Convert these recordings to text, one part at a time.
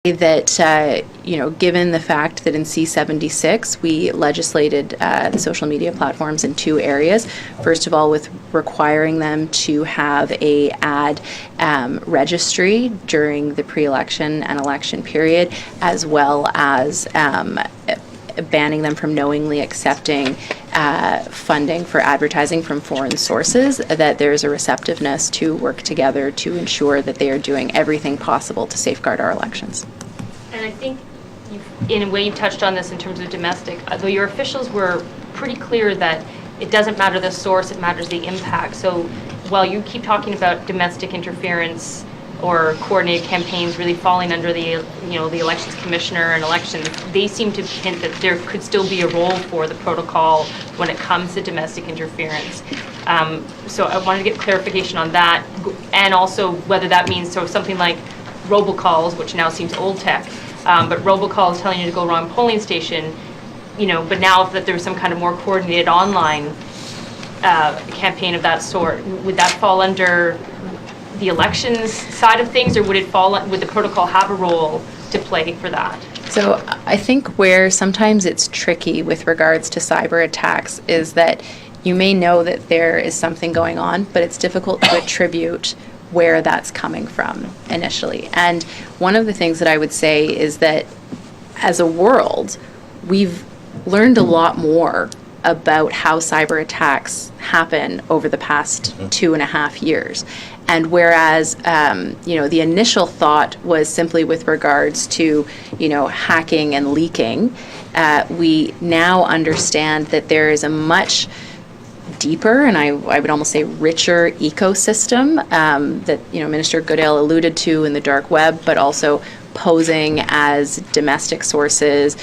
that, given the fact that in C-76 we legislated the social media platforms in two areas. First of all, with requiring them to have a ad registry during the pre-election and election period, as well as banning them from knowingly accepting funding for advertising from foreign sources, that there's a receptiveness to work together to ensure that they are doing everything possible to safeguard our elections. And I think, in a way, you touched on this in terms of domestic, though your officials were pretty clear that it doesn't matter the source, it matters the impact. So while you keep talking about domestic interference or coordinated campaigns really falling under the, the elections commissioner and elections, they seem to hint that there could still be a role for the protocol when it comes to domestic interference. So I wanted to get clarification on that, and also whether that means something like robocalls, which now seems old tech, but robocalls telling you to go wrong polling station, but now if that there was some kind of more coordinated online campaign of that sort, would that fall under the elections side of things, or would the protocol have a role to play for that? So I think where sometimes it's tricky with regards to cyber attacks is that you may know that there is something going on, but it's difficult to attribute where that's coming from initially. And one of the things that I would say is that as a world, we've learned a lot more about how cyber attacks happen over the past 2.5 years. And whereas, the initial thought was simply with regards to, hacking and leaking, we now understand that there is a much deeper, and I would almost say richer ecosystem that, Minister Goodale alluded to in the dark web, but also posing as domestic sources,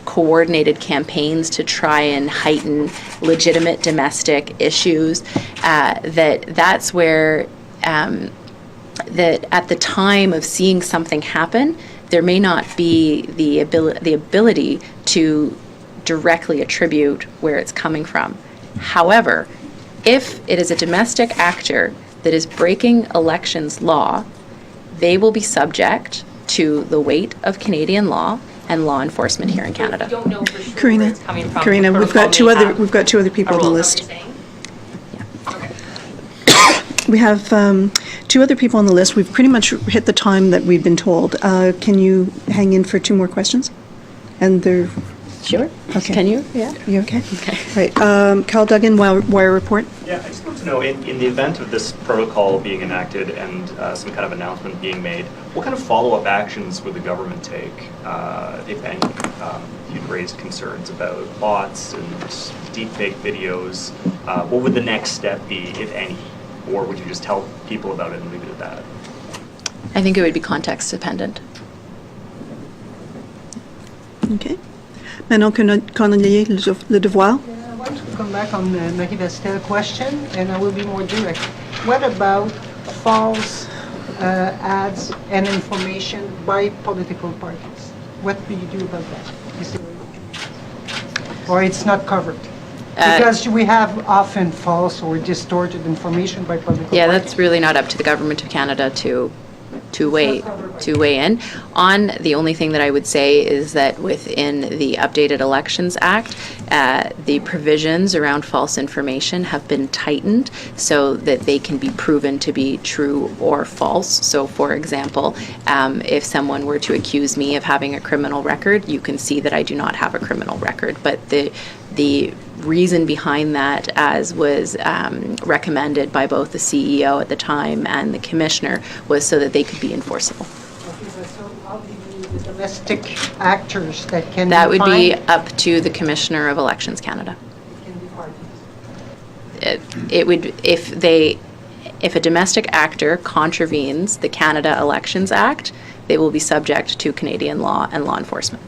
coordinated campaigns to try and heighten legitimate domestic issues, that's where that at the time of seeing something happen, there may not be the ability to directly attribute where it's coming from. However, if it is a domestic actor that is breaking elections law, they will be subject to the weight of Canadian law and law enforcement here in Canada. You don't know for sure where it's coming from. Karina, we've got two other people on the list. We have two other people on the list. We've pretty much hit the time that we've been told. Can you hang in for two more questions? And they're... Sure. Okay. Can you? Yeah. You okay? Okay. Right. Carl Duggan, Wire Report. Yeah, I just want to know, in the event of this protocol being enacted and some kind of announcement being made, what kind of follow-up actions would the government take, if any? You'd raised concerns about bots and deepfake videos. What would the next step be, if any? Or would you just tell people about it and leave it at that? I think it would be context dependent. Okay. Manon Cornelier, Le Devoir. I want to come back on the Marie Vestel question, and I will be more direct. What about false ads and information by political parties? What do you do about that? Or it's not covered? Because we have often false or distorted information by political parties. Yeah, that's really not up to the Government of Canada to weigh in on. The only thing that I would say is that within the updated Elections Act, the provisions around false information have been tightened so that they can be proven to be true or false. So, for example, if someone were to accuse me of having a criminal record, you can see that I do not have a criminal record. But the reason behind that, as was recommended by both the CEO at the time and the Commissioner, was so that they could be enforceable. Okay, but so how do you the domestic actors that can That would be fined? up to the Commissioner of Elections Canada. Can be parties. It would, if a domestic actor contravenes the Canada Elections Act, they will be subject to Canadian law and law enforcement.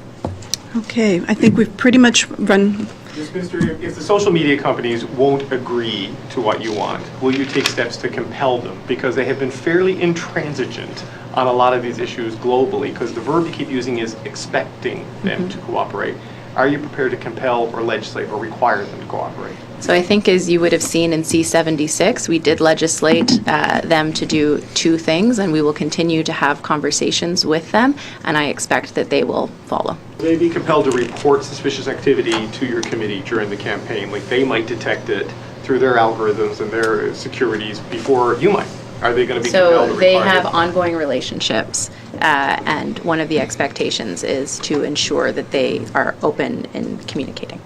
Okay, I think we've pretty much run... Yes, Minister, if the social media companies won't agree to what you want, will you take steps to compel them? Because they have been fairly intransigent on a lot of these issues globally, because the verb you keep using is expecting them to cooperate. are you prepared to compel or legislate or require them to cooperate? So I think, as you would have seen in C-76, we did legislate them to do two things, and we will continue to have conversations with them, and I expect that they will follow. Will they be compelled to report suspicious activity to your committee during the campaign? Like, they might detect it through their algorithms and their securities before you might. Are they going to be compelled to So they report have it? ongoing relationships, and one of the expectations is to ensure that they are open in communicating.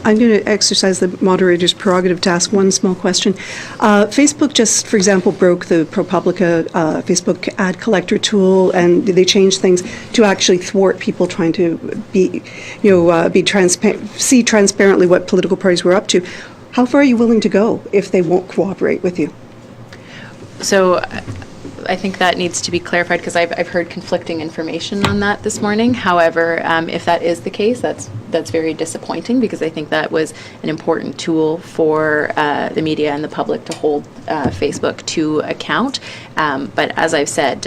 I'm going to exercise the moderator's prerogative to ask one small question. Facebook just, for example, broke the ProPublica Facebook ad collector tool, and they changed things to actually thwart people trying to be see transparently what political parties were up to. How far are you willing to go if they won't cooperate with you? So I think that needs to be clarified, because I've heard conflicting information on that this morning. However, if that is the case, that's very disappointing, because I think that was an important tool for the media and the public to hold Facebook to account. But as I've said,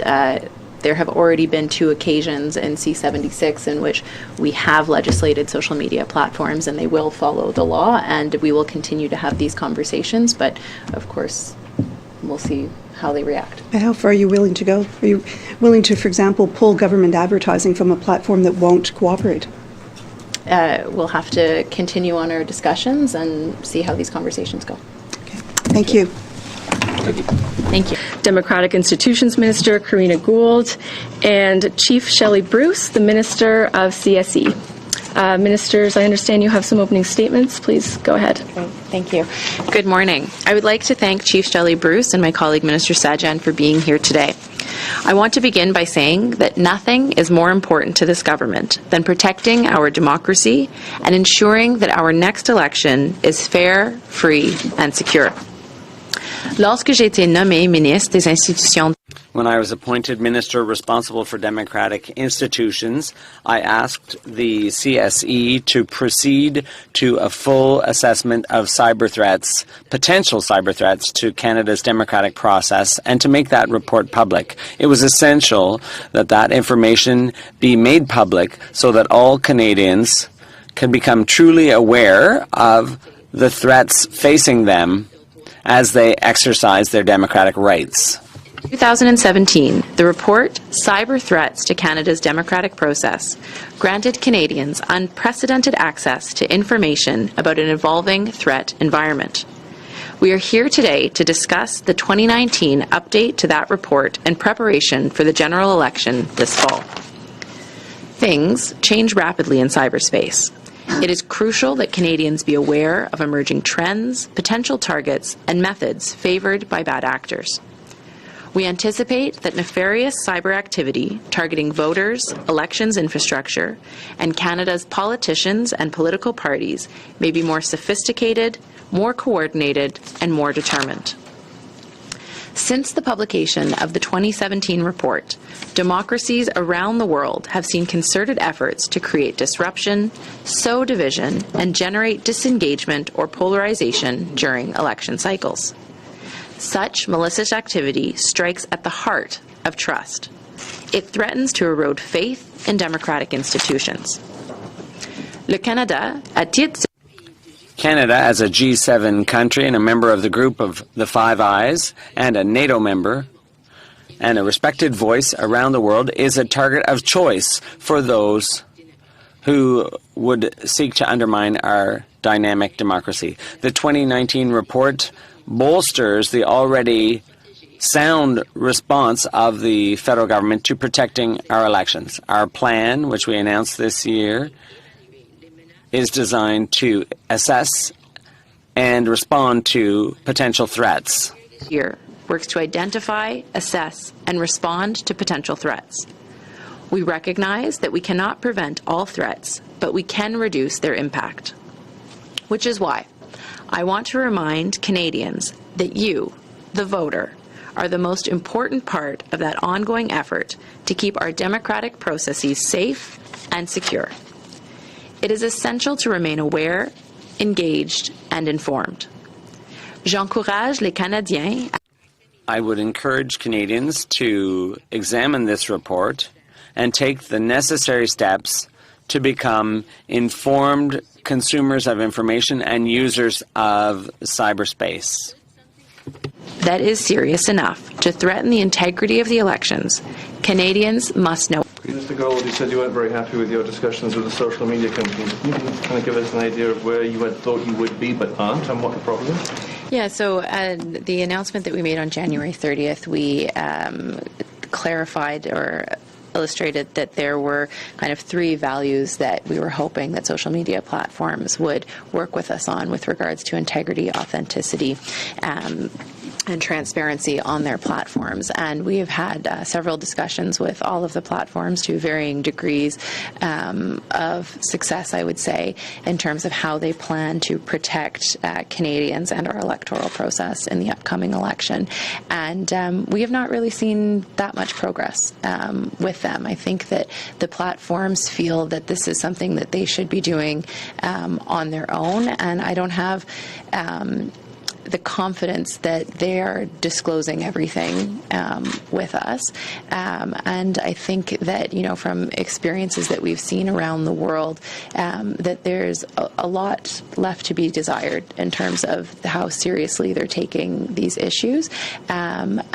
there have already been two occasions in C-76 in which we have legislated social media platforms, and they will follow the law, and we will continue to have these conversations. But of course, we'll see how they react. How far are you willing to go? Are you willing to, for example, pull government advertising from a platform that won't cooperate? We'll have to continue on our discussions and see how these conversations go. Okay. Thank you. Thank you. Democratic Institutions Minister Karina Gould, and Chief Shelley Bruce, the Minister of CSE. Ministers, I understand you have some opening statements. Please go ahead. Great. Thank you. Good morning. I would like to thank Chief Shelley Bruce and my colleague Minister Sajjan for being here today. I want to begin by saying that nothing is more important to this government than protecting our democracy and ensuring that our next election is fair, free, and secure. Lorsque j'ai été nommée ministre des institutions. When I was appointed minister responsible for democratic institutions, I asked the CSE to proceed to a full assessment of cyber threats, potential cyber threats to Canada's democratic process, and to make that report public. It was essential that that information be made public so that all Canadians can become truly aware of the threats facing them as they exercise their democratic rights. 2017, the report, Cyber Threats to Canada's Democratic Process, granted Canadians unprecedented access to information about an evolving threat environment. We are here today to discuss the 2019 update to that report in preparation for the general election this fall. Things change rapidly in cyberspace. It is crucial that Canadians be aware of emerging trends, potential targets, and methods favored by bad actors. We anticipate that nefarious cyber activity targeting voters, elections infrastructure, and Canada's politicians and political parties may be more sophisticated, more coordinated, and more determined. Since the publication of the 2017 report, democracies around the world have seen concerted efforts to create disruption, sow division, and generate disengagement or polarization during election cycles. Such malicious activity strikes at the heart of trust. It threatens to erode faith in democratic institutions. Le Canada, à titre Canada, as a G7 country and a member of the group of the Five Eyes and a NATO member and a respected voice around the world, is a target of choice for those who would seek to undermine our dynamic democracy. The 2019 report bolsters the already sound response of the federal government to protecting our elections. Our plan, which we announced this year, is designed to assess and respond to potential threats. Here works to identify, assess, and respond to potential threats. We recognize that we cannot prevent all threats, but we can reduce their impact. Which is why I want to remind Canadians that you, the voter, are the most important part of that ongoing effort to keep our democratic processes safe and secure. It is essential to remain aware, engaged, and informed. J'encourage les Canadiens. I would encourage Canadians to examine this report and take the necessary steps to become informed consumers of information and users of cyberspace. That is serious enough to threaten the integrity of the elections. Canadians must know. Mr. Gould, you said you weren't very happy with your discussions with the social media companies. Can you kind of give us an idea of where you had thought you would be but aren't, and what the problem is? Yeah, so the announcement that we made on January 30th, we clarified or illustrated that there were kind of 3 values that we were hoping that social media platforms would work with us on with regards to integrity, authenticity, and transparency on their platforms. And we have had several discussions with all of the platforms to varying degrees of success, I would say, in terms of how they plan to protect Canadians and our electoral process in the upcoming election. And we have not really seen that much progress with them. I think that the platforms feel that this is something that they should be doing on their own, and I don't have the confidence that they are disclosing everything with us. And I think that, you know, from experiences that we've seen around the world, that there's a lot left to be desired in terms of how seriously they're taking these issues. You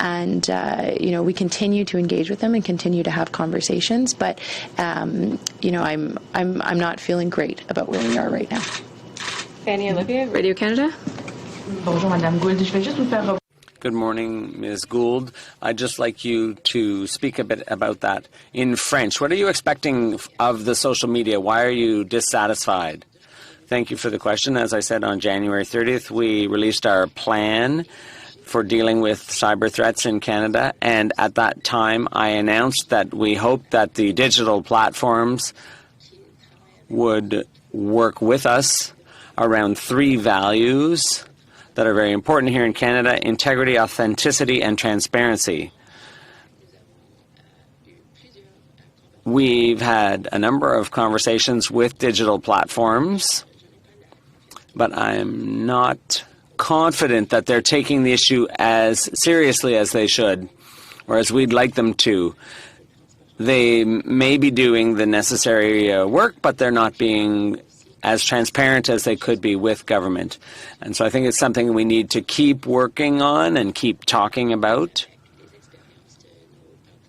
know, we continue to engage with them and continue to have conversations, but, you know, I'm not feeling great about where we are right now. Fanny Olivier, Radio Canada. Bonjour, Madame Gould. Je vais juste vous faire... Good morning, Ms. Gould. I'd just like you to speak a bit about that in French. What are you expecting of the social media? Why are you dissatisfied? Thank you for the question. As I said, on January 30th, we released our plan for dealing with cyber threats in Canada, and at that time, I announced that we hoped that the digital platforms would work with us around 3 values that are very important here in Canada: integrity, authenticity, and transparency. We've had a number of conversations with digital platforms, but I'm not confident that they're taking the issue as seriously as they should, or as we'd like them to. They may be doing the necessary work, but they're not being as transparent as they could be with government. And so I think it's something we need to keep working on and keep talking about.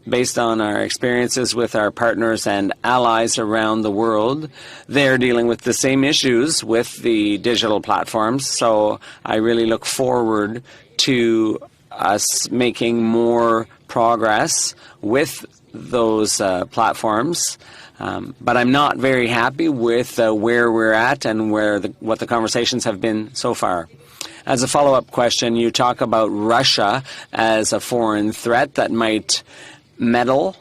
Based on our experiences with our partners and allies around the world, they're dealing with the same issues with the digital platforms. So I really look forward to us making more progress with those platforms. But I'm not very happy with where we're at and what the conversations have been so far. As a follow-up question, you talk about Russia as a foreign threat that might meddle.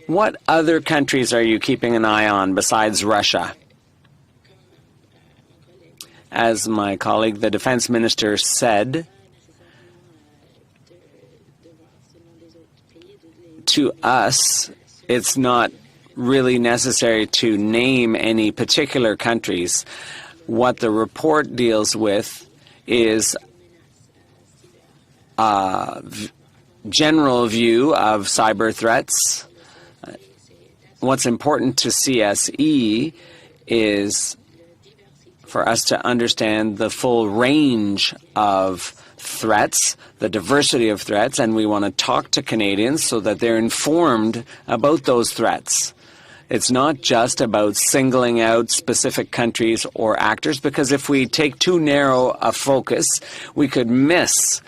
What other countries are you keeping an eye on besides Russia? As my colleague, the defense minister, said, to us, it's not really necessary to name any particular countries. What the report deals with is a general view of cyber threats. What's important to CSE is for us to understand the full range of threats, the diversity of threats, and we want to talk to Canadians so that they're informed about those threats. It's not just about singling out specific countries or actors, because if we take too narrow a focus, we could miss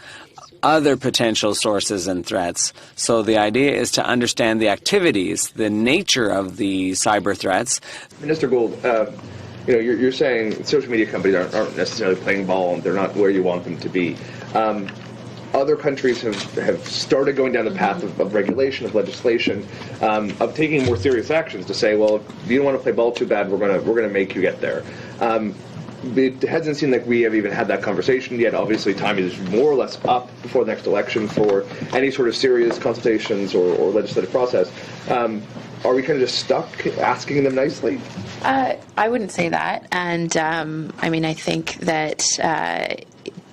other potential sources and threats. So the idea is to understand the activities, the nature of the cyber threats. Minister Gould, you know, you're saying social media companies aren't necessarily playing ball and they're not where you want them to be. Other countries have started going down the path of regulation, of legislation, of taking more serious actions to say, well, if you don't want to play ball too bad, we're gonna make you get there. It hasn't seemed like we have even had that conversation yet. Obviously, time is more or less up before the next election for any sort of serious consultations or legislative process. Are we kind of just stuck asking them nicely? I wouldn't say that. And I mean, I think that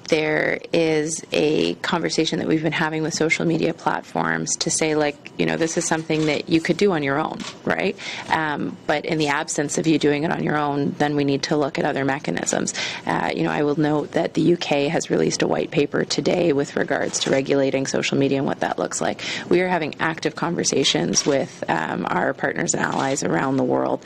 there is a conversation that we've been having with social media platforms to say, like, you know, this is something that you could do on your own, right? But in the absence of you doing it on your own, then we need to look at other mechanisms. You know, I will note that the UK has released a white paper today with regards to regulating social media and what that looks like. We are having active conversations with our partners and allies around the world